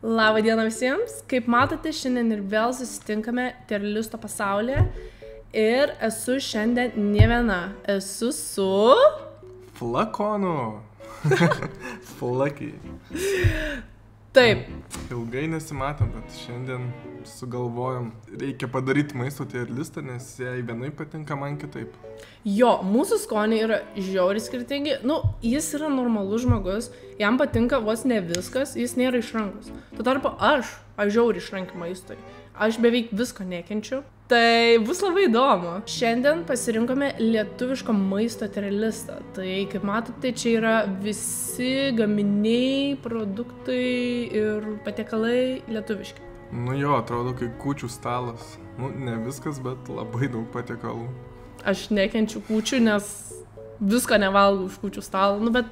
Labą dieną visiems. Kaip matote, šiandien ir vėl susitinkame Terlisto pasaulyje. Ir esu šiandien ne viena. Esu su... Flakonu. Flakiai. Taip. Ilgai nesimatėm, bet šiandien sugalvojom. Reikia padaryti maisto Terlistą, nes jai vienai patinka, man kitaip. Jo, mūsų skoniai yra žiauriai skirtingi. Jis yra normalus žmogus, jam patinka vos ne viskas, jis nėra išrankus. Tuo tarpu aš žiauriai išrankiu maistui. Aš beveik visko nekenčiu. Tai bus labai įdomu. Šiandien pasirinkome lietuviško maisto Terlistą. Tai, kaip matote, čia yra visi gaminiai, produktai ir patiekalai lietuviški. Jo, atrodo, kaip kūčių stalas. Ne viskas, bet labai daug patiekalų. Aš nekenčiu kūčių, nes visko nevalgau iš kūčių stalo, bet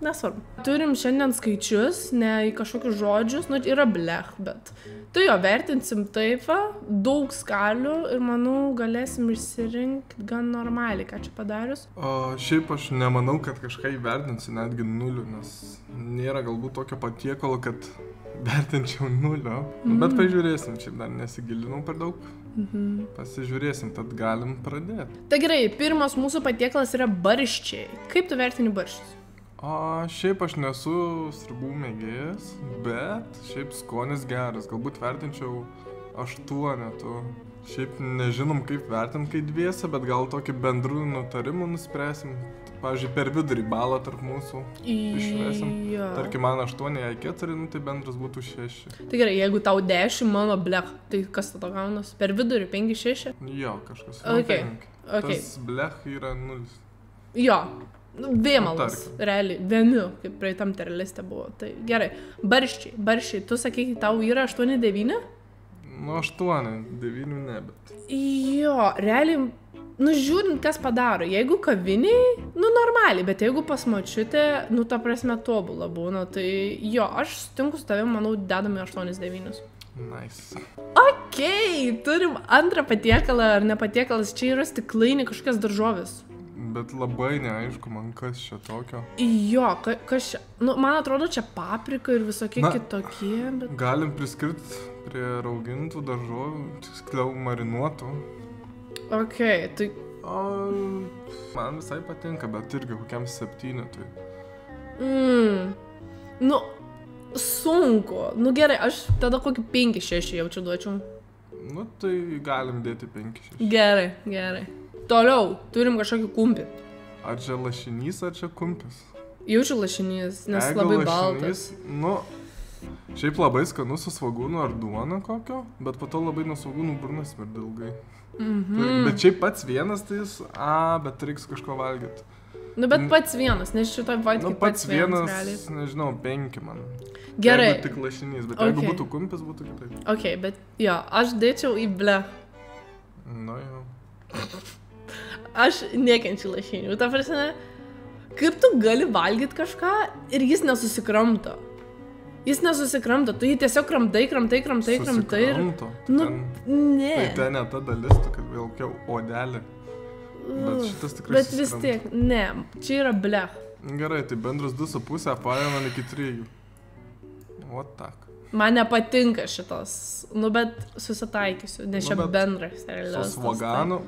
nesvarbu. Turim šiandien skaičius, ne į kažkokius žodžius, yra blech, bet tu jo vertinsim taip, daug skalių ir manau galėsim išsirinkti gan normaliai, ką čia padarius. O šiaip aš nemanau, kad kažką įvertinsiu netgi 0, nes nėra galbūt tokio patiekalo, kad vertinčiau 0. Bet pažiūrėsim, šiaip dar nesigilinau per daug. Pasižiūrėsim, tad galim pradėti. Tai gerai, pirmas mūsų patiekalas yra barščiai. Kaip tu vertini barščius? Šiaip aš nesu sriubų mėgėjas, bet šiaip skonis geras. Galbūt vertinčiau 8. Šiaip nežinom, kaip vertinti, kai dviese, bet gal tokį bendrų nutarimų nuspręsim. Pavyzdžiui, per vidurį balą tarp mūsų išvesim. Tarkim, man 8, jai 4, tai bendras būtų 6. Tai gerai, jeigu tau 10, mano blech, tai kas tada gaunas? Per vidurį 5, 6? Jo, kažkas. Okay. Tas blech yra 0. Jo. Vėmalas, realiai, vienu, kaip praeitam Terliste buvo. Tai gerai, barščiai, tu sakai, tau yra 8-9? 8, 9 ne, bet... Jo, realiai, žiūrint, kas padaro. Jeigu kaviniai, normaliai, bet jeigu pas močiutę, ta prasme tobula būna, tai jo, aš sutinku su tavim, manau, dedame 8-9. Nice. Okei, turim antrą patiekalą, ar ne patiekalas, čia yra stiklainiai kažkokias daržovės. Bet labai neaišku man, kas čia tokio. Jo, kas čia? Man atrodo, čia paprika ir visokie kitokie, bet... Galim priskirti prie raugintų daržovių, tiksliau marinuotų. Okei, tai... Man visai patinka, bet irgi kokiam 7, tai... Sunku. Gerai, aš tada kokį 5-6 jaučiu duočiau. Tai galim dėti 5-6. Gerai. Toliau, turim kažkokį kumpį. Ar čia lašinys, ar čia kumpis? Jaučiu lašinys, nes labai baltas. Šiaip labai skanu su svagūnu ar duona kokio, bet po to labai nuo svagūnų burnas smirda ilgai. Bet šiaip pats vienas, tai jis, bet reiks kažko valgyti. Bet pats vienas, nes šitoj vaitkai pats vienas, realiai. Nežinau, 5 man. Gerai. Jeigu tik lašinys, bet jeigu būtų kumpis, būtų kitaip. Okei, bet jo, aš dėčiau į blech. Jo. Aš nekenčiu lašinių, ta prasme, kaip tu gali valgyti kažką ir jis nesusikramto. Tu jį tiesiog kramtai. Susikramto? Ne. Tai ten ne ta dalis, tu kad vilkiau odelį. Bet šitas tikrai bet vis tiek, ne, čia yra blech. Gerai, tai bendras 2,5 paėmėm iki 3. What tak. Man nepatinka šitas, bet susitaikysiu, nes čia bendras. Su svaganu.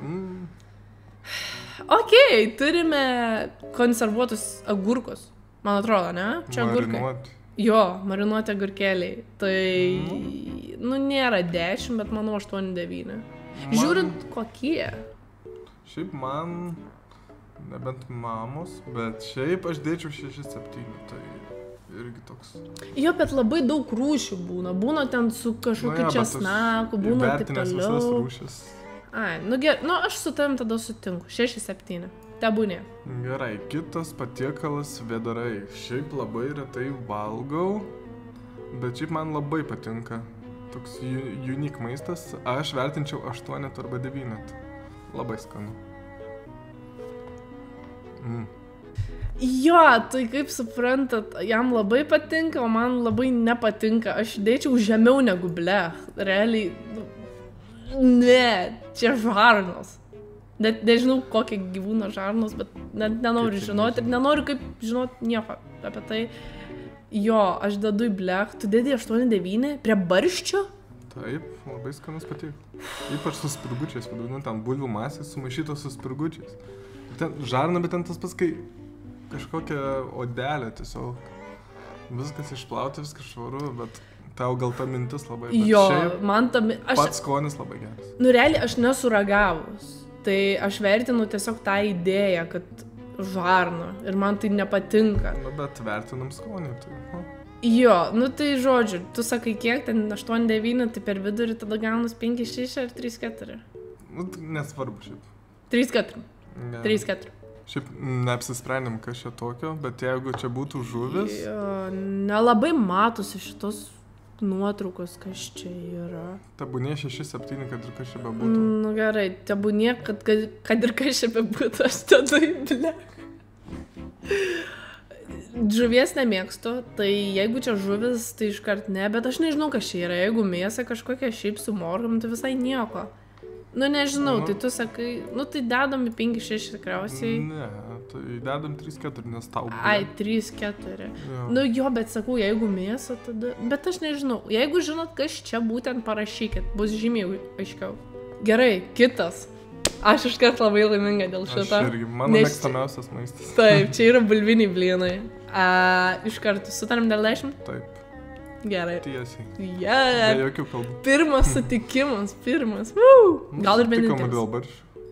Okei, turime konservuotus agurkus, man atrodo, ne? Čia agurkai. Marinuoti. Jo, marinuoti agurkėliai. Tai, nėra 10, bet manau 8-9. Žiūrint kokie. Šiaip man, nebent mamos, bet šiaip aš dėčiau 6-7, tai irgi toks. Jo, bet labai daug rūšių būna. Būna ten su kažkokiu česnaku, būna taip toliau. Įvertinęs visas rūšis. Aš su tavim tada sutinku. 6-7. Tebūnė. Gerai, kitas patiekalas vėdarai. Šiaip labai retai valgau, bet šiaip man labai patinka. Toks unique maistas. Aš vertinčiau 8 arba 9. Labai skanu. Jo, tai kaip suprantat, jam labai patinka, o man labai nepatinka. Aš dėčiau žemiau negu blech. Realiai, ne, čia žarnos. Net nežinau, kokie gyvūno žarnos, bet nenoriu žinoti ir nenoriu kaip žinoti nieko apie tai. Jo, aš dedu į blech, tu dedi 8-9 prie barščio? Taip, labai skanus patiko. Ypač su spirgučiais, vadinu, ten bulvių masės sumaišytos su spirgučiais. Ten žarna, bet ten tas pats, kai kažkokia odelė tiesiog. Viskas išplauta, viskas švaru, bet tau gal ta mintis labai. Jo, man ta pats skonis labai geras. Nu, realiai aš nesuragavus. Tai aš vertinu tiesiog tą idėją, kad žarna ir man tai nepatinka. Nu, bet vertinam skonį, tai. Jo, nu tai žodžiu, tu sakai kiek, ten 8-9, tai per vidurį tada gaunus 5-6 ar 3-4? Nu, nesvarbu šiaip. 3-4. 3-4. Šiaip neapsisprendėm, kas čia tokio, bet jeigu čia būtų žuvis... Jo, nelabai matosi šitos nuotraukos, kas čia yra. Tebūnie 6-7, kad ir kas čia bebūtų. Nu gerai, tebūnie, kad ir kas čia bebūtų, aš tada į blech. Žuvies nemėgstu, tai jeigu čia žuvis, tai iškart ne, bet aš nežinau, kas čia yra. Jeigu mėsa kažkokia šiaip su morgam, tai visai nieko. Nu nežinau, tai tu sakai, nu tai dedam į 5-6 tikriausiai. Ne, tai dedam 3-4, nes tau. Ai, 3-4. Nu jo, bet sakau, jeigu mėsa, tada... Bet aš nežinau, jeigu žinot, kas čia būtent parašykit, bus žymiai aiškiau. Gerai, kitas. Aš iškart labai laiminga dėl šito. Aš irgi, mano mėgstamiausias maistas. Taip, čia yra bulviniai blynai. Iškart sutarėm dėl 10? Taip. Gerai. Tiesiai. Yeah. Be jokių kalbų. Pirmas sutikimas, pirmas. Gal ir vienintelis. Sutikome dėl barščių.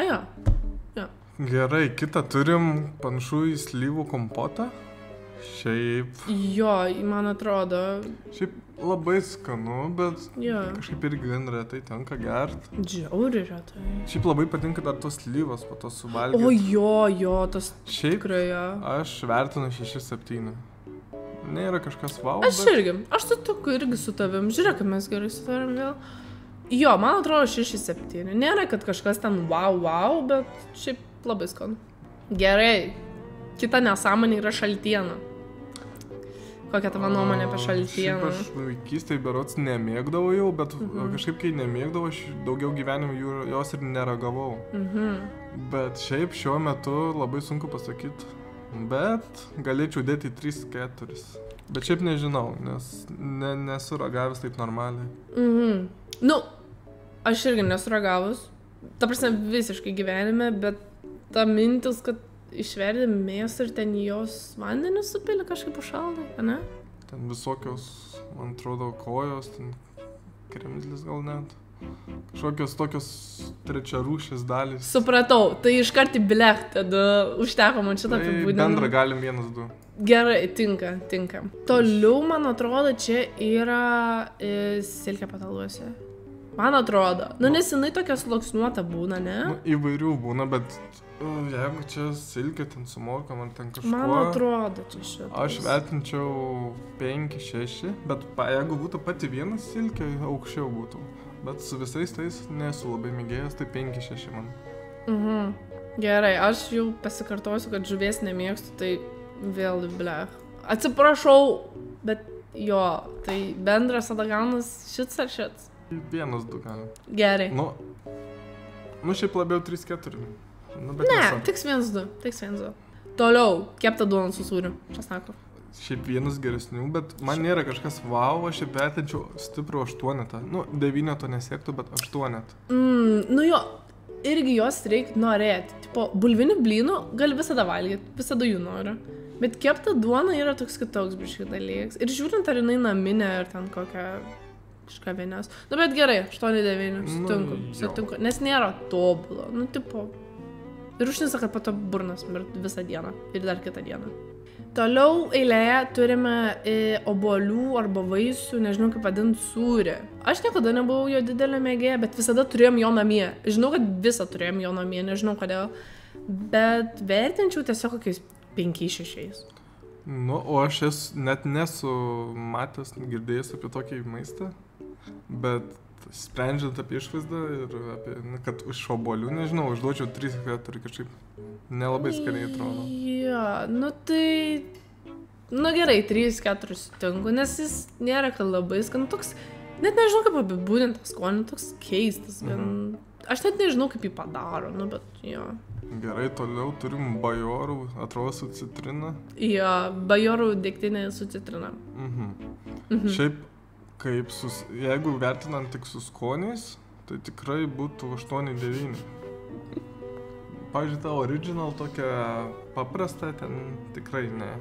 Jo. Gerai, kitą turim panašu į slyvų kompotą. Šiaip... Jo, man atrodo... Šiaip labai skanu, bet jo. Kažkaip irgi gan retai tenka gert. Džiauri retai. Šiaip labai patinka dar tos slyvos po to suvalgyti. O jo, tas tikrai. Aš vertinu 6-7. Nėra kažkas wow. Aš irgi, aš sutinku irgi su tavim. Žiūrėk, mes gerai sutarim vėl. Jo, man atrodo 6-7. Nėra, kad kažkas ten wow, bet šiaip labai skanu. Gerai. Kita nesąmonė yra šaltiena. Kokia tavo nuomonė apie šaltieną? Šiaip aš vaikystėje berods nemėgdavau jau, bet kažkaip kai nemėgdavau, aš daugiau gyvenime jos ir neragavau. Bet šiaip šiuo metu labai sunku pasakyti. Bet galėčiau dėti 3-4. Bet šiaip nežinau, nes nesu ragavęs taip normaliai. Nu, aš irgi nesu ragavus. Ta prasme, visiškai gyvenime, bet ta mintis, kad išverdi mėsą ir ten jos vandenis supili kažkaip užšaldai, ne? Ten visokios, man atrodo, kojos, ten kremzlis gal net. Kažkokios tokios trečiarūšės dalys. Supratau, tai iškart į blech, tada užteko man šitą apibūdinimą. Bendrą galim 1-2. Gerai, tinka. Toliau, man atrodo, čia yra silkė pataluose. Man atrodo. Nu, nes jinai tokia sluoksniuota būna, ne? Nu, įvairių būna, bet... Jeigu čia silkė ten su morkom ar ten kažkuo... Man atrodo čia šitas. Aš vertinčiau 5-6, bet jeigu būtų pati vienas silkė, aukščiau būtų. Bet su visais tais nesu labai mėgėjęs, tai 5-6 man. Gerai, aš jau pasikartosiu, kad žuvies nemėgstu, tai vėl blech. Atsiprašau, bet jo, tai bendras tada gaunas šits ar šits? 1-2 galim. Gerai. Nu šiaip labiau 3-4. Nu, ne, tiks 1-2. Toliau, kepta duona su sūriu, česnaku. Šiaip vienas geresnių, bet man nėra kažkas wow, aš šiaip vertinčiau stiprų 8. Nu, 9 to nesiektų, bet 8. Nu jo, irgi jos reikia norėti. Tipo, bulvinių blynų gali visada valgyti, visada jų noriu. Bet kepta duona yra toks kitoks biškai dalykas. Ir žiūrint, ar jinai naminė, ar ten kokia... kažką vienės. Nu, bet gerai, 8-9, sutinku. Nes nėra tobulo. Nu, tipo... Ir užnisa, kad po to burnas mirt visą dieną. Ir dar kitą dieną. Toliau eilėje turime obuolių arba vaisių, nežinau kaip vadinti, sūrį. Aš niekada nebuvau jo didelė mėgėja, bet visada turėjom jo namie. Žinau, kad visą turėjom jo namie, nežinau kodėl. Bet vertinčiau tiesiog kokiais 5-6. Nu, o aš net nesu matęs, girdėjęs apie tokį maistą. Bet sprendžiant apie išvaizdą ir apie, kad iš obuolių, nežinau, užduočiau 3-4 kažkaip nelabai skaniai atrodo. Jo, nu tai... Nu gerai, 3-4 sutinku, nes jis nėra, kad labai skan. Toks, net nežinau, kaip apibūdinti tą skonį, toks keistas. Aš net nežinau, kaip jį padaro, nu bet jo. Gerai, toliau turim bajorų, atrodo su citrina. Jo, bajorų degtinė su citrina. Šiaip, kaip jeigu vertinant tik su skoniais, tai tikrai būtų 8-9. Pavyzdžiui, ta original tokia paprasta, ten tikrai ne.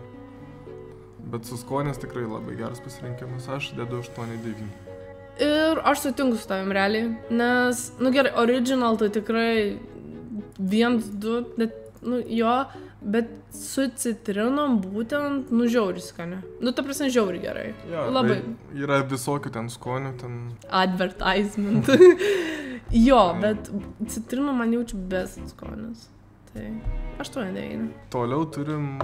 Bet su skoniais tikrai labai geras pasirinkimas, aš dedu 8-9. Ir aš sutinku su tavim realiai, nes, gerai, original tai tikrai 1-2, bet su citrinom būtent, žiauriai skani. Ta prasme, žiauriai gerai. Ja, labai. Yra visokių ten skonių, ten... Advertisement. Jo, bet citrinų man jaučiu best skonis. Tai 8-9. Toliau turim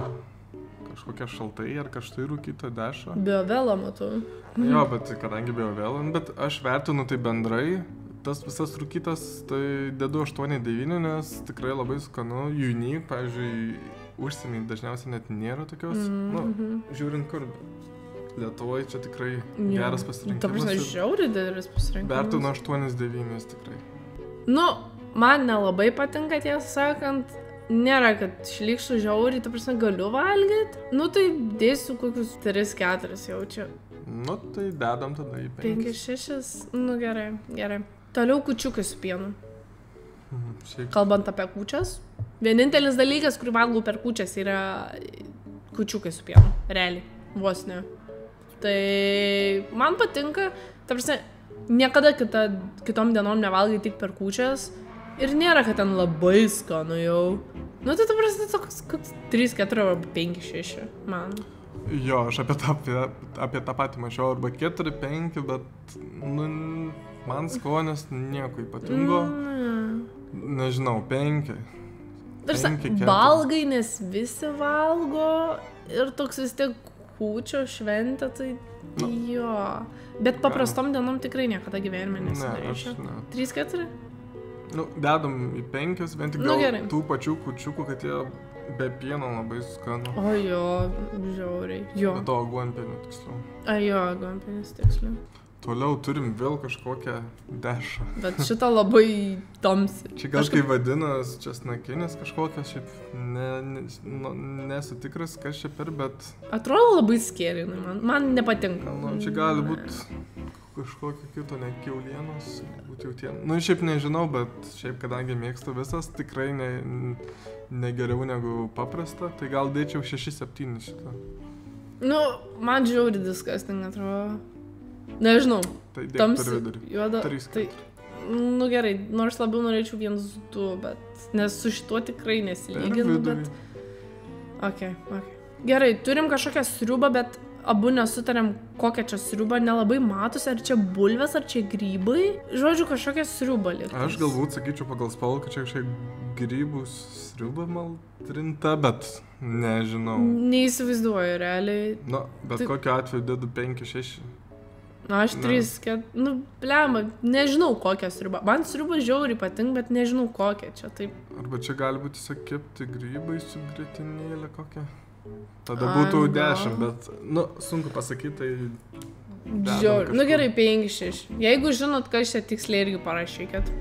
kažkokią šaltai ar karštai rūkytą dešrą. Biovelo matau. Jo, bet kadangi biovelo, bet aš vertinu tai bendrai. Tas visas rūkytas, tai dedu 8-9, nes tikrai labai skanu. Unique, pavyzdžiui, užsienį dažniausiai net nėra tokios. Žiūrint kur. Lietuvoje čia tikrai geras pasirinkimas. Ta prasme, žiauriai didelis pasirinkimas. Vertinu 8-9 tikrai. Man nelabai patinka, tiesą sakant. Nėra, kad šlykštų žiauriai, ta prasme, galiu valgyti. Tai dėsiu kokius 3-4 jaučiu. Tai dedam tada į 5. 5-6, gerai. Toliau kūčiukai su pienu. Šiaip. Kalbant apie kūčias, vienintelis dalykas, kurį valgau per kūčias, yra kūčiukai su pienu. Realiai, vos ne. Tai man patinka, ta prasme, niekada kitom dienom nevalgai tik per kūčias. Ir nėra, kad ten labai skanu jau. Tai ta prasme, toks 3-4 arba 5-6, man. Jo, aš apie tą patį mačiau, arba 4-5, bet, man skonis nieko ypatingo. Nežinau, 5. Tarsi, valgai, nes visi valgo ir toks vis tiek kūčio šventė, tai jo. Bet paprastom dienom tikrai niekada gyvenime nesidaryčiau. 3-4? Dedam į 5, vien tik dėl tų pačių kūčiukų, kad jie be pieno labai skanu. O jo, žiauriai. Jo. Bet to aguonpienio tiksliau. Jo, aguonpienis tiksliau. Toliau turim vėl kažkokią dešrą. Bet šitą labai tamsi. Čia kažkaip vadinas česnakinis kažkokias, šiaip nesu tikras, kas čia per, bet... Atrodo labai skėri, man nepatinka. Čia gali būti kažkokio kito, ne kiaulienos, būt jautiena. Šiaip nežinau, bet šiaip kadangi mėgstu visas, tikrai ne geriau negu paprasta, tai gal dėčiau 6-7 šitą. Man žiauri disgusting atrodo. Nežinau. Tai dėk per vidurį. Juoda. 3-4. Gerai, nors labiau norėčiau 1-2, bet... Nes su šituo tikrai nesilyginu, bet... Ok. Gerai, turim kažkokią sriubą, bet abu nesutarėm, kokią čia sriubą, nelabai matosi, ar čia bulvės, ar čia grybai. Žodžiu, kažkokią sriubą liktis. Aš galbūt sakyčiau pagal spalvą, kad čia kažkiek grybų sriubą maltrinta, bet nežinau. Neįsivaizduoju, realiai. Bet kokiu atveju dedu 5-6. Aš 3-4, blema, nežinau kokią sriubą. Man sriubą žiauriai patinka, bet nežinau kokią čia, taip. Arba čia gali būti tiesiog kepti grybai su grietinėlė kokią. Tada būtų 10, bet, sunku pasakyti, tai... Žiauriai, gerai, 5-6. Jeigu žinot, kas čia tiksliai irgi parašykit.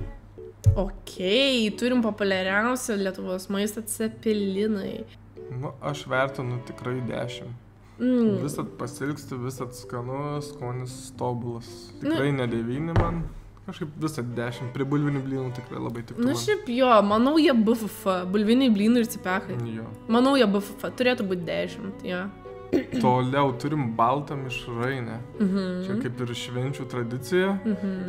Turim populiariausią Lietuvos maistą cepelinai. Aš vertinu tikrai 10. Visat pasilgsti, visat skanus, skonis tobulas. Tikrai ne 9 man. Kažkaip visat 10. Prie bulvinių blynų tikrai labai tiktų man. Šiaip jo, manau jie BFF. Bulviniai blynai ir cipekai. Manau jie BFF. Turėtų būti 10, jo. Toliau turim baltą mišrainę. Čia kaip ir švenčių tradicija.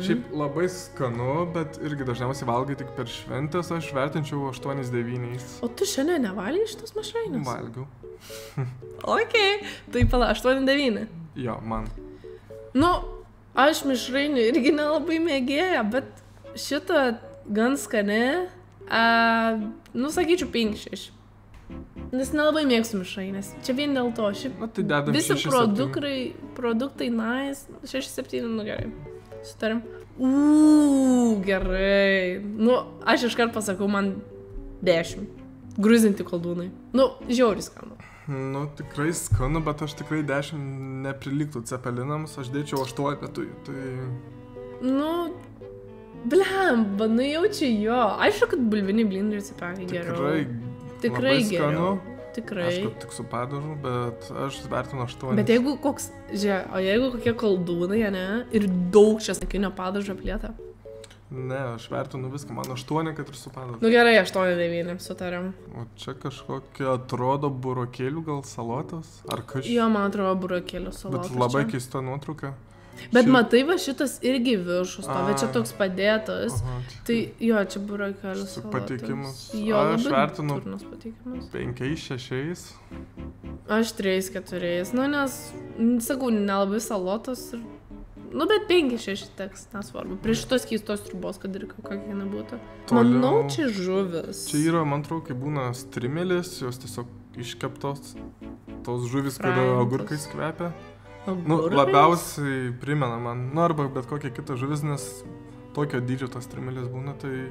Šiaip labai skanu, bet irgi dažniausiai valgai tik per šventės. Aš vertinčiau 8-9. O tu šiandien nevalgai šitos mišrainės? Valgiau. Tai pala, 8-9. Jo, man. Aš mišrainių irgi nelabai mėgėja, bet šitą gan skani, sakyčiau 5-6. Nes nelabai mėgstu mišrainės. Čia vien dėl to. Tai dedam 6-7. Visi produktai nice. 6-7, gerai. Sutarim. Gerai. Aš iškart pasakau, man 10. Gruzinti koldūnai. Žiauriai skanu. Tikrai skanu, bet aš tikrai 10 neprilygtų cepelinams. Aš dėčiau 8, tai... Blemba, nu jaučiu jo. Aišku, kad bulviniai blynai ir cepekai geriau. Tikrai geriau. Tikrai. Aišku, tik su padažu, bet aš vertinu 8. Bet jeigu koks, žiūrėk, o jeigu kokie koldūnai, ne, ir daug česnakinio padažo aplieta? Ne, aš vertinu viską, man 8, kad ir su padažu. Nu gerai, 8-9, sutariam. O čia kažkokia atrodo burokėlių gal salotos, ar kažkas. Jo, man atrodo burokėlių salotos. Bet labai keista nuotrauka. Bet matai, va šitas irgi viršus, bet čia toks padėtas. Tai jo, čia burokėlių salotos. Pateikimas. Jo, aš labai vertinu durnas pateikimas. 5-6. Aš 3-4. Nu, nes, sakau, nelabai salotos ir... Nu, bet 5-6 teks, nesvarbu. Prie šitos keistos trubos, kad ir kokia nebūtų. Manau, čia žuvis. Čia yra, man atrodo, kai būna strimelės, jos tiesiog iškeptos. Tos žuvis, kur agurkais kvepia. Nu, labiausiai primena man, nu, arba bet kokia kita žuvis, nes tokio dydžio tos strimelės būna, tai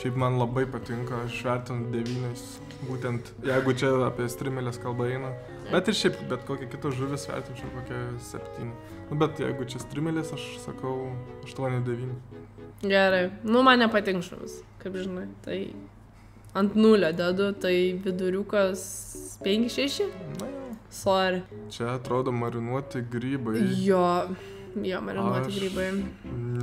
šiaip man labai patinka, aš vertinu 9, būtent jeigu čia apie strimelės kalba eina. Bet ir šiaip, bet kokia kita žuvis vertinčiau kokią 7. Nu, bet jeigu čia strimelės, aš sakau 8-9. Gerai, nu man nepatinka žuvis, kaip žinai, tai ant 0 dedu, tai viduriukas 5-6? Na jau. Sorry. Čia atrodo marinuoti grybai. Jo, marinuoti grybai.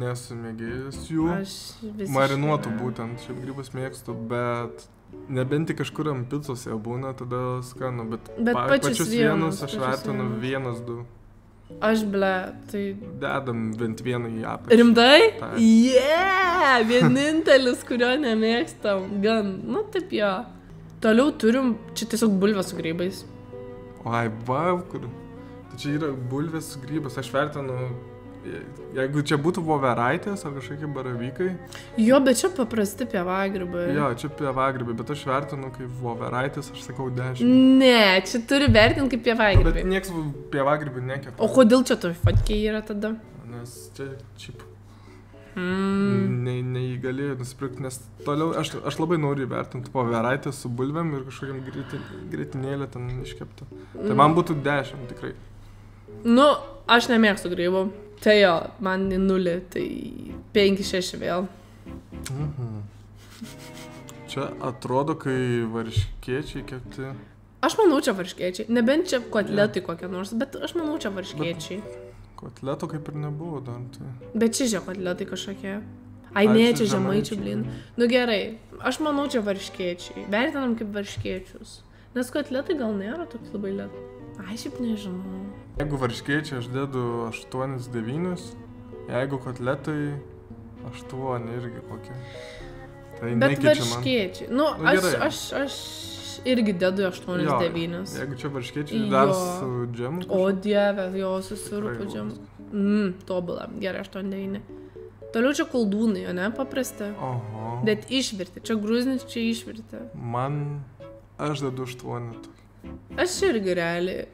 Nesu mėgėjęs jų. Aš visiškai. Marinuotų būtent, šiaip grybus mėgstu, bet nebent tik kažkur ant picos jie būna, tada skanu, bet pačius vienus aš vertinu 1-2. Aš tai... Dedam bent vieną į apačią. Rimtai? Yeah! Vienintelis, kurio nemėgstam. Gan, nu taip jo. Toliau turim, čia tiesiog bulvės su grybais. Oi, kur. Tai čia yra bulvės su grybas. Aš vertinu, jeigu čia būtų voveraitės ar kažkokie baravykai. Jo, bet čia paprasti pievagrybai. Jo, čia pievagrybai, bet aš vertinu kaip voveraitės, aš sakau 10. Ne, čia turi vertinti kaip pievagrybai. Bet nieks pievagrybių nekepa. O kodėl čia toj fotkiai yra tada? Nes čia šiaip neįgalėjau nusipirkti, nes toliau aš labai noriu įvertinti voveraitės su bulvėm ir kažkokiam grietinėlė ten iškepta. Tai man būtų 10 tikrai. Nu, aš nemėgstu grybų. Tai jo, man 0, tai 5-6 vėl. Čia atrodo, kai varškėčiai kepti. Aš manau, čia varškėčiai. Nebent čia kotletai kokie nors, bet aš manau, čia varškėčiai. Kotleto kaip ir nebuvo dar. Tai... Bet čia kotletai kažkokie. Ai, ne, čia žemaičių blynai. Nu gerai, aš manau, čia varškėčiai. Vertinam kaip varškėčius. Nes kotletai gal nėra toks labai lėtas. Ai, šiaip nežinau. Jeigu varškėčiai, aš dedu 8-9. Jeigu kotletai, 8 irgi kokie. Tai bet varškėčiai. Nu, aš irgi dedu 8-9. Jeigu čia varškėčiai, dar su džemu. O dieve, jo, su sirupu džemu. Tobulą, gerai, 8-9. Toliau čia koldūnai, ne, paprasti. Oho. Bet išvirti, čia grūznis, čia išvirti. Aš dedu 8. Aš irgi realiai,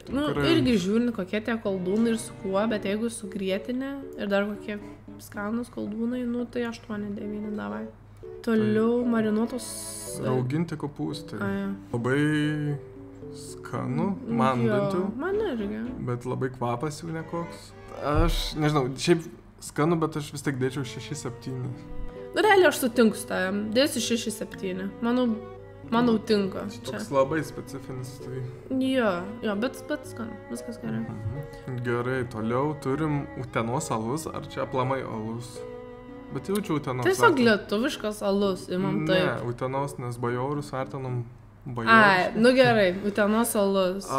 irgi žiūrint, kokie tie koldūnai ir su kuo, bet jeigu su grietinė ir dar kokie skanus koldūnai, nu tai 8-9 davai. Toliau marinuotos... Rauginti kopūstai. Labai skanu, man bent jau. Man irgi. Bet labai kvapas jų nekoks. Aš, nežinau, šiaip skanu, bet aš vis tiek dėčiau 6-7. Nu, realiai aš sutinku su tavim, dėsiu 6-7. Manau, tinka. Toks labai specifinis. Tai... Jo, bet skanu, viskas gerai. Gerai, toliau turim Utenos alus, ar čia aplamai alus? Bet jaučiu Utenos. Tiesiog lietuviškas alus, imam taip. Ne, Utenos, nes bajorus vertinam bajorus. Ai, nu gerai, Utenos alus.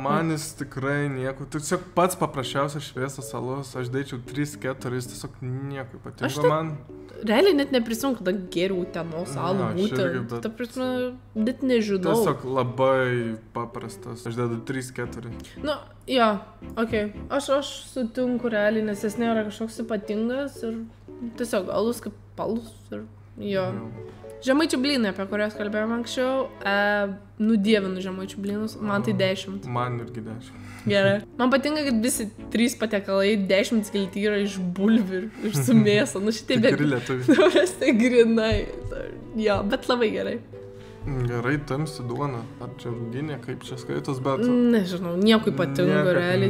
Man jis tikrai nieko. Tiesiog pats paprasčiausias šviesas alus, aš dėčiau 3-4, tiesiog nieko ypatingo man. Realiai net neprisimenu, kada geriau Utenos alų būtent. Ta prasme, net nežinau. Tiesiog labai paprastas, aš dedu 3-4. Nu, jo, okei. Aš sutinku realiai, nes jis nėra kažkoks ypatingas ir tiesiog alus kaip alus ir jo. Žemaičių blynai, apie kuriuos kalbėjome anksčiau, nudievinu žemaičių blynus, man tai 10. Man irgi 10. Gerai. Man patinka, kad visi 3 patiekalai, 10 skilti yra iš bulvių ir su mėsa. Nu šitai tikri lietuviai. Dabar tai grinai. Jo, bet labai gerai. Gerai, tamsi duona. Ar čia rūginė, kaip čia skaitos, bet... Nežinau, nieko ypatingo realiai.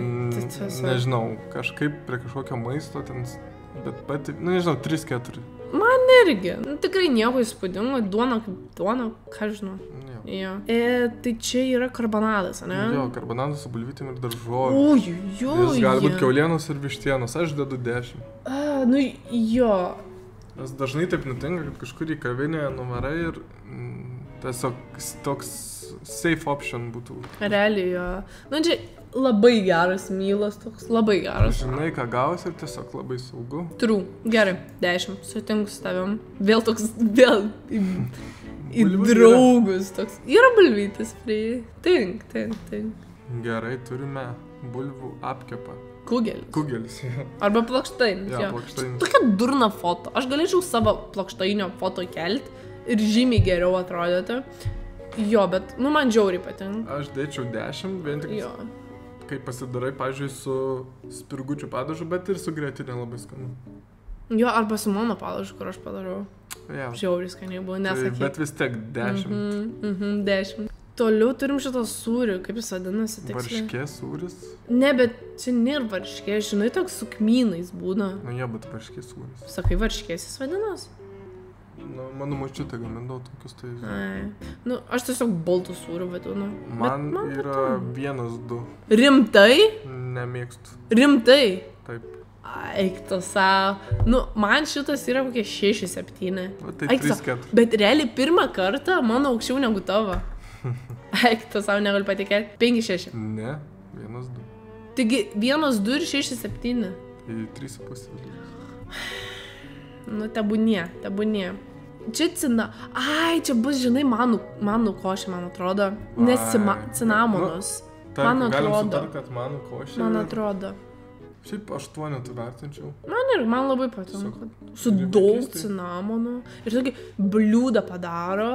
Nežinau, kažkaip prie kažkokio maisto ten Bet pati, nu nežinau, 3-4. Man irgi. Nu, tikrai nieko įspūdingo. Duona kaip duona, ką žinau. Jo. Tai čia yra karbonadas, ne? Jo, karbonadas su bulvytėm ir daržovėm. Ojojoj. Jis gali būti kiaulienos ir vištienos. Aš dedu 10. Nu, jo. Nes dažnai taip nutinka, kad kažkur į kavinę nuvarai ir tiesiog toks safe option būtų. Realiai, jo. Nu, čia labai geras mylas toks, labai geras. Žinai, ką gausi ir tiesiog labai saugu. True. Gerai, 10. Sutinku su tavim. Vėl toks, vėl į draugus toks. Yra bulvytis prie. Tink. Gerai, turime bulvų apkepą. Kugelis. Jo. Arba plokštainis. Ja, plokštainis. Tokia durna foto. Aš galėčiau savo plokštainio foto kelti ir žymiai geriau atrodyti. Jo, bet, nu, man žiauriai patinka. Aš dėčiau 10, vien tik, kai pasidarai, pavyzdžiui, su spirgučių padažu, bet ir su grietinė labai skanu. Jo, arba su mano padažu, kur aš padarau. Ja. Žiauriai skaniai buvo, nesakyk. Bet vis tiek 10. 10. Toliau turim šitą sūrį, kaip jis vadinasi tiksliai. Varškės sūris? Ne, bet čia nėra varškės, žinai, toks su kmynais būna. Nu, jo, bet varškės sūris. Sakai, varškės jis vadinas? Nu, mano močiutė gamindavo tokius, tai... Nu, aš tiesiog baltų sūrių vadinu. Man yra 1-2. Rimtai? Nemėgstu. Rimtai? Taip. Eik tu savo. Nu, man šitas yra kokie 6-7. Tai 3-4. Bet realiai pirmą kartą mano aukščiau negu tavo. Eik tu savo, negaliu patikėti. 5-6. Ne, 1-2. Taigi 1-2 ir 6-7. Tai 3,5. Nu, tebūnie. Čia čia bus, žinai, manų košė, man atrodo. Nes cinamonus. Man atrodo. Galim sutarti, kad manų košė. Man atrodo. Šiaip 8 tu vertinčiau. Man labai patinka. Su daug cinamonų. Ir tokį bliūdą padaro,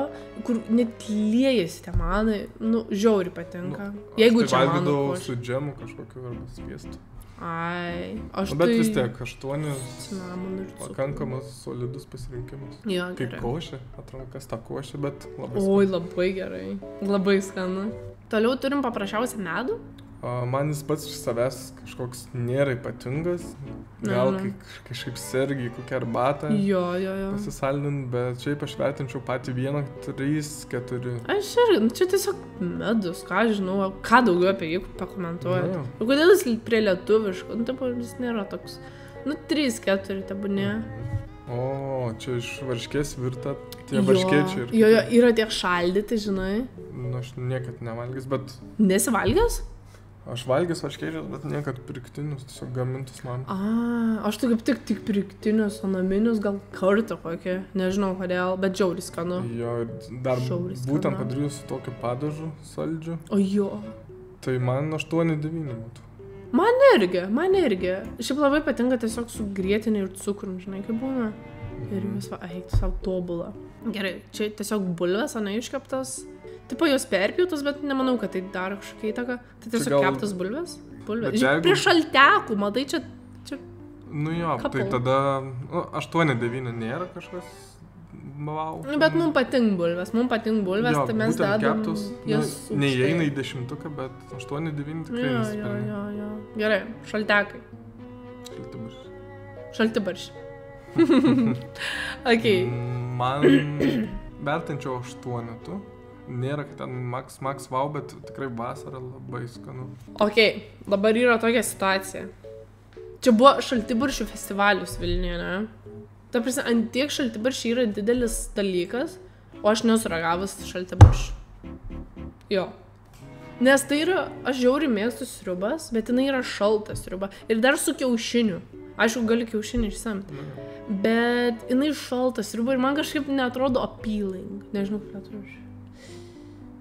kur net liejasi tie manai. Nu, žiauriai patinka. Jeigu čia manų košė. Tai valgydavau su džemu kažkokiu arba sviestu. Aš bet vis tiek, 8 cinamonų ir cukrų. Pakankamas solidus pasirinkimas. Jo, kaip gerai. košė, atrodo, kas ta košė, bet labai skanu. Oi, labai gerai. Labai skanu. Toliau turim paprasčiausią medų. Man jis pats iš savęs kažkoks nėra ypatingas. Gal kažkaip sergiai kokią arbatą pasisaldint, bet šiaip aš vertinčiau patį 1, 3, 4. Aš irgi, čia tiesiog medus, ką žinau, ką daugiau apie jį pakomentuoju. Ir kodėl jis prie lietuviško, nu, taip, jis nėra toks, nu, 3, 4, tebūnė. O, čia iš varškės virta, tie varškėčiai. Jo, yra tiek šaldyti, žinai. Nu, aš niekad nevalgęs, bet... Nesivalgęs? Aš valgęs varškėčius, bet niekad pirktinius, tiesiog gamintus man. Aš tai kaip tik pirktinius, o naminius gal kartą kokį, nežinau kodėl, bet žiauriai skanu. Jo, dar būtent padariau su tokiu padažu saldžiu. O jo. Tai man 8-9 būtų. Man irgi. Šiaip labai patinka tiesiog su grietinė ir cukrum, žinai, kaip būna. Ir jūs eik, savo tobulą. Gerai, čia tiesiog bulvės, o ne iškeptas. Tipo jos perpjautos, bet nemanau, kad tai daro kažkokia įtaka. Tai tiesiog keptas bulvės. Prie šaltekų, matai, čia... Nu jo, tai tada 8-9 nėra kažkas wow. Bet mums patinka bulvės, tai mes dedam jas aukštai. Neįeina į 10, bet 8-9 tikrai nespėlė. Jo. Gerai, šaltekai. Šaltibaršiai. Okay. Man vertinčiau 8. Nėra, kad ten max wow, bet tikrai vasara labai skanu. Ok, dabar yra tokia situacija. Čia buvo šaltibaršių festivalis Vilniuje, ne? Ta prasme, ant tiek šaltibaršiai yra didelis dalykas, o aš nesu ragavus šaltibaršių. Jo. Nes tai yra, aš žiauriai mėgstu sriubas, bet jinai yra šalta sriuba. Ir dar su kiaušiniu. Aišku, gali kiaušinį išsemti. Bet jinai šalta sriuba ir man kažkaip neatrodo appealing. Nežinau, kaip atrodo.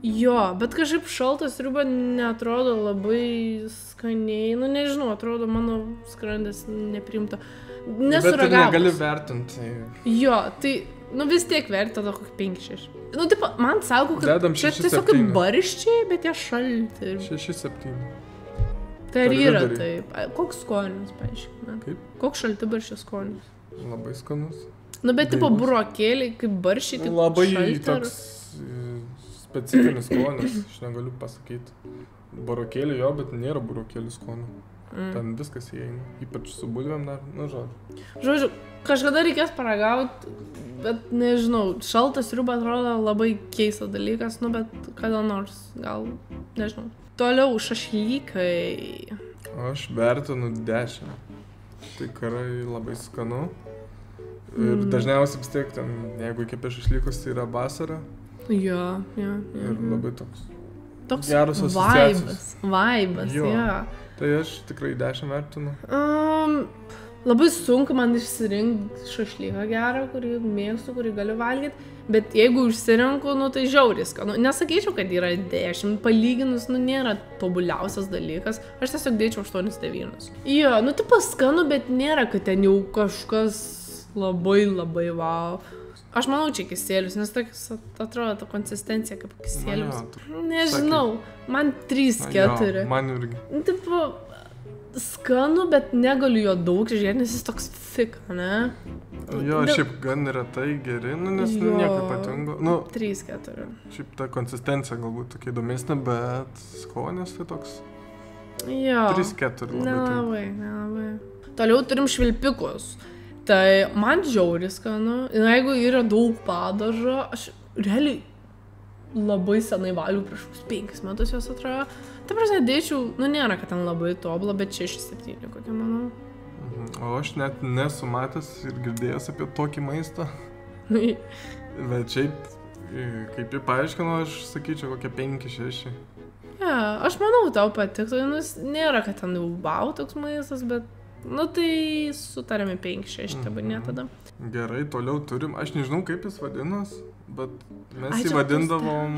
Jo, bet kažkaip šaltas sriuba neatrodo labai skaniai, nu nežinau, atrodo mano skrandis nepriimta. Nesu ragavus. Bet tu negali vertinti. Jo, tai, nu vis tiek verti tada kokį 5-6. Nu, taip, man sako, kad čia tiesiog kaip barščiai, bet jie šalti. 6-7. Tai ir yra taip. Koks skonis, paaiškime? Kaip? Koks šaltibarščio skonis? Labai skanus. Nu, bet tipo burokėliai, kaip barščiai, taip labai šalti. Labai toks... specifinis skonis, aš negaliu pasakyti. Burokėlį jo, bet nėra burokėlių skonio. Ten viskas įeina. Ypač su bulvėm dar, nu žodžiu. Žodžiu, kažkada reikės paragauti, bet nežinau, šaltas sriuba atrodo labai keistas dalykas, nu bet kada nors, gal, nežinau. Toliau šašlykai. Aš vertinu 10. Tikrai labai skanu. Ir dažniausiai vis tiek ten, jeigu kepi šašlykus, tai yra vasara. Jo. Ir labai toks geras asociacijos. Vaibas, jo. Tai aš tikrai 10 vertinu. Labai sunku man išsirinkti šašlyką gerą, kurį mėgstu, kurį galiu valgyti, bet jeigu išsirenku, nu tai žiauriai skanu. Nesakyčiau, kad yra 10, palyginus, nu nėra tobuliausias dalykas, aš tiesiog dėčiau 8-9. Jo, nu tai paskanu, bet nėra, kad ten jau kažkas labai wow. Aš manau, čia kisėlius, nes tokius atrodo ta konsistencija kaip kisėlius. Nežinau, man 3-4. Man irgi. Tipo, skanu, bet negaliu jo daug žiūrėti, nes jis toks fik, ne? Jo, šiaip gan retai geri, nu, nes nieko ypatingo. Nu, 3-4. Šiaip ta konsistencija galbūt tokia įdomesnė, bet skonis tai toks. Jo. 3-4 Nelabai. Toliau turim švilpikus. Tai man žiauriai skanu, ir jeigu yra daug padažo, aš realiai labai senai valgiau prieš 5 metus jos atrodo. Tai prasme, dėčiau, nu nėra, kad ten labai tobula, bet 6-7 kokia, manau. O aš net nesu matęs ir girdėjęs apie tokį maistą. Bet šiaip, kaip jį paaiškino, aš sakyčiau kokie 5-6. Ja, aš manau, tau patiktų, nes nėra, kad ten jau wow toks maistas, bet nu tai sutarėme 5-6, tebūnė tada. Gerai, toliau turim, aš nežinau kaip jis vadinas, bet mes jį vadindavom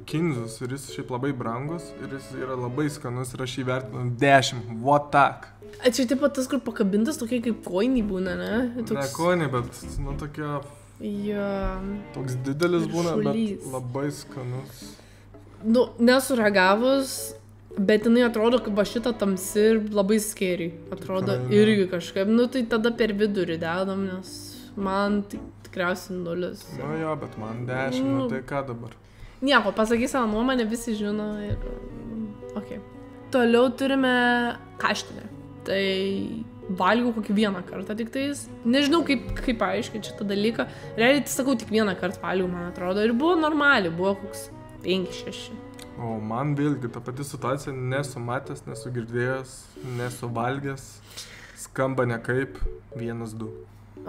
kinzus ir jis šiaip labai brangus ir jis yra labai skanus ir aš jį vertinu 10, what tak. Čia taip pat tas, kur pakabintas tokie kaip koiniai būna, ne? Ne koiniai, bet nu tokia, toks didelis būna, bet labai skanus. Nu, nesuragavus, bet jinai atrodo, kaip va šitą tamsi ir labai skėriai. Atrodo irgi kažkaip. Nu, tai tada per vidurį dedam, nes man tikriausiai 0. Nu jo, bet man 10, nu tai ką dabar? Nieko, pasakyk savo nuomonę, visi žino ir... Ok. Toliau turime kaštinę. Tai valgiau kokį vieną kartą tik tais. Nežinau, kaip paaiškinti šitą dalyką. Realiai, sakau, tik vieną kartą valgiau, man atrodo. Ir buvo normaliai, buvo koks 5-6. O man vėlgi ta pati situacija, nesu matęs, nesu girdėjęs, nesu valgęs, skamba nekaip 1-2.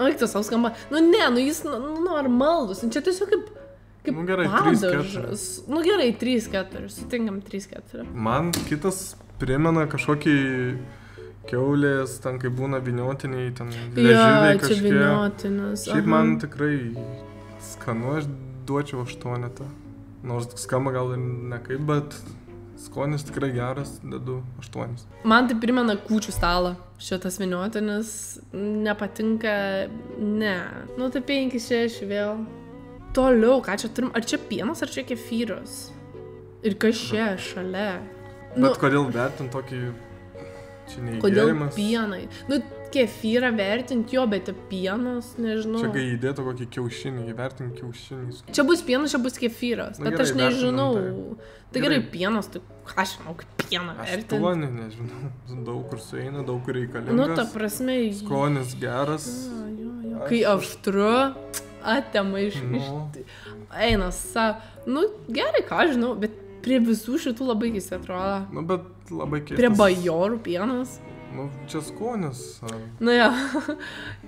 Eik, tas savo skamba. Nu ne, nu jis normalus, čia tiesiog kaip nu gerai, padažas. Nu gerai, 3-4, sutinkam 3-4. Man kitas primena kažkokį kiaulės, ten kaip būna vyniotiniai, ten liežuviai kažkie. Čia vyniotinis. Šiaip man tikrai skanu, aš duočiau 8. Nors skamba gal ir nekaip, bet skonis tikrai geras, dedu 8. Man tai primena kūčių stalą. Šitas vyniotinis nepatinka, ne. Nu tai 5-6 vėl. Toliau, ką čia turim? Ar čia pienas, ar čia kefyras? Ir kas čia šalia? Bet kodėl vertint tokį... Čia neįgėrimas. Kodėl pienai? Nu, kefyrą vertint jo, bet pienas, nežinau. Čia kai įdėtų kokį kiaušinį, įvertint kiaušinį. Čia bus pienas, čia bus kefyras, bet gerai, aš nežinau. Tai gerai, Gerai. Pienas, tai ką aš žinau, kaip pieną vertint. 8, nežinau. Daug kur sueina, daug kur reikalingas. Nu, ta prasme... Skonis geras. Jo. Kai aštru, atema iš... Eina sa. Nu, gerai, ką aš žinau, bet prie visų šitų labai keistai atrodo. Nu, bet labai keistas. Prie bajorų pienas. Nu, čia skonis. Nu jo,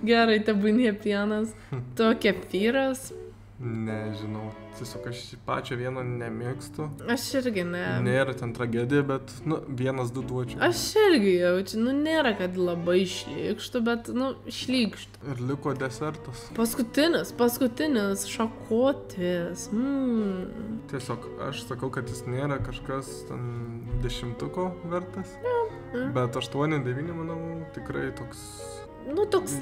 gerai, tebūnie pienas. Tu kefyras. Nežinau, tiesiog aš pačio vieno nemėgstu. Aš irgi ne. Nėra ten tragedija, bet, nu, 1-2 duočiau. Aš irgi jaučiu, nu nėra, kad labai šlykštų, bet, nu, šlykštų. Ir liko desertas. Paskutinis, šakotis. Tiesiog aš sakau, kad jis nėra kažkas ten 10-ko vertas. Bet 8-9, manau, tikrai toks... Nu, toks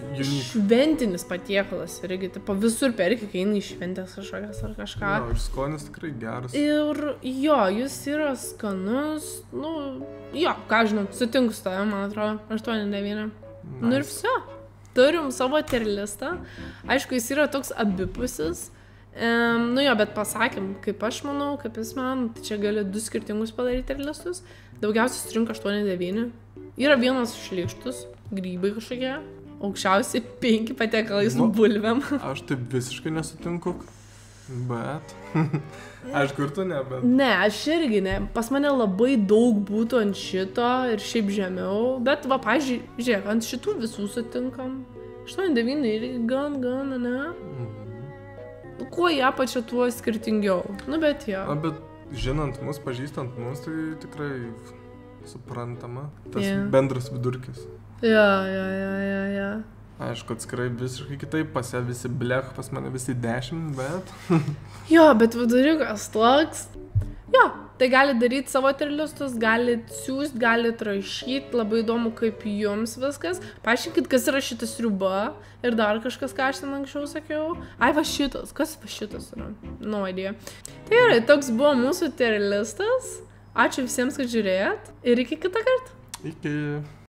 šventinis patiekalas irgi, tipo visur perki, kai eina į šventės kažkokias ar kažką. Jo, ir skonis tikrai geras. Ir jo, jis yra skanus, nu, jo, ką žinau, sutinku su tavim, man atrodo, 8-9. Nice. Nu ir viso, turim savo tier listą. Aišku, jis yra toks abipusis, Nu jo, bet pasakėm, kaip aš manau, kaip jis man, tai čia gali 2 skirtingus padaryti ir listus. Daugiausiai surinka 8-9. Yra vienas šlykštus, grybai kažkokie, aukščiausiai 5 patiekalai su bulvėm. Aš taip visiškai nesutinku, bet... Aišku, ir tu ne, bet... Ne, aš irgi ne. Pas mane labai daug būtų ant šito ir šiaip žemiau, bet va, pažiūrėk, žiūrėk, ant šitų visų sutinkam. 8-9 ir gan, ne? Nu, kuo jie apačia tuo skirtingiau. Nu, bet jo. Na, bet žinant mus, pažįstant mus, tai tikrai suprantama. Tas bendras vidurkis. Ja. Aišku, atskirai visiškai kitaip, pas ją visi blech, pas mane visi 10, bet... Jo, bet viduriukas toks. Jo, tai gali daryti savo tirlistus, galit siūst, galit rašyti, labai įdomu, kaip jums viskas. Paaiškinkit, kas yra šitas sriuba ir dar kažkas, ką aš ten anksčiau sakiau. Ai, va šitas, kas va šitas yra? No idea. Tai gerai, toks buvo mūsų tirlistas. Ačiū visiems, kad žiūrėjot ir iki kitą kartą. Iki.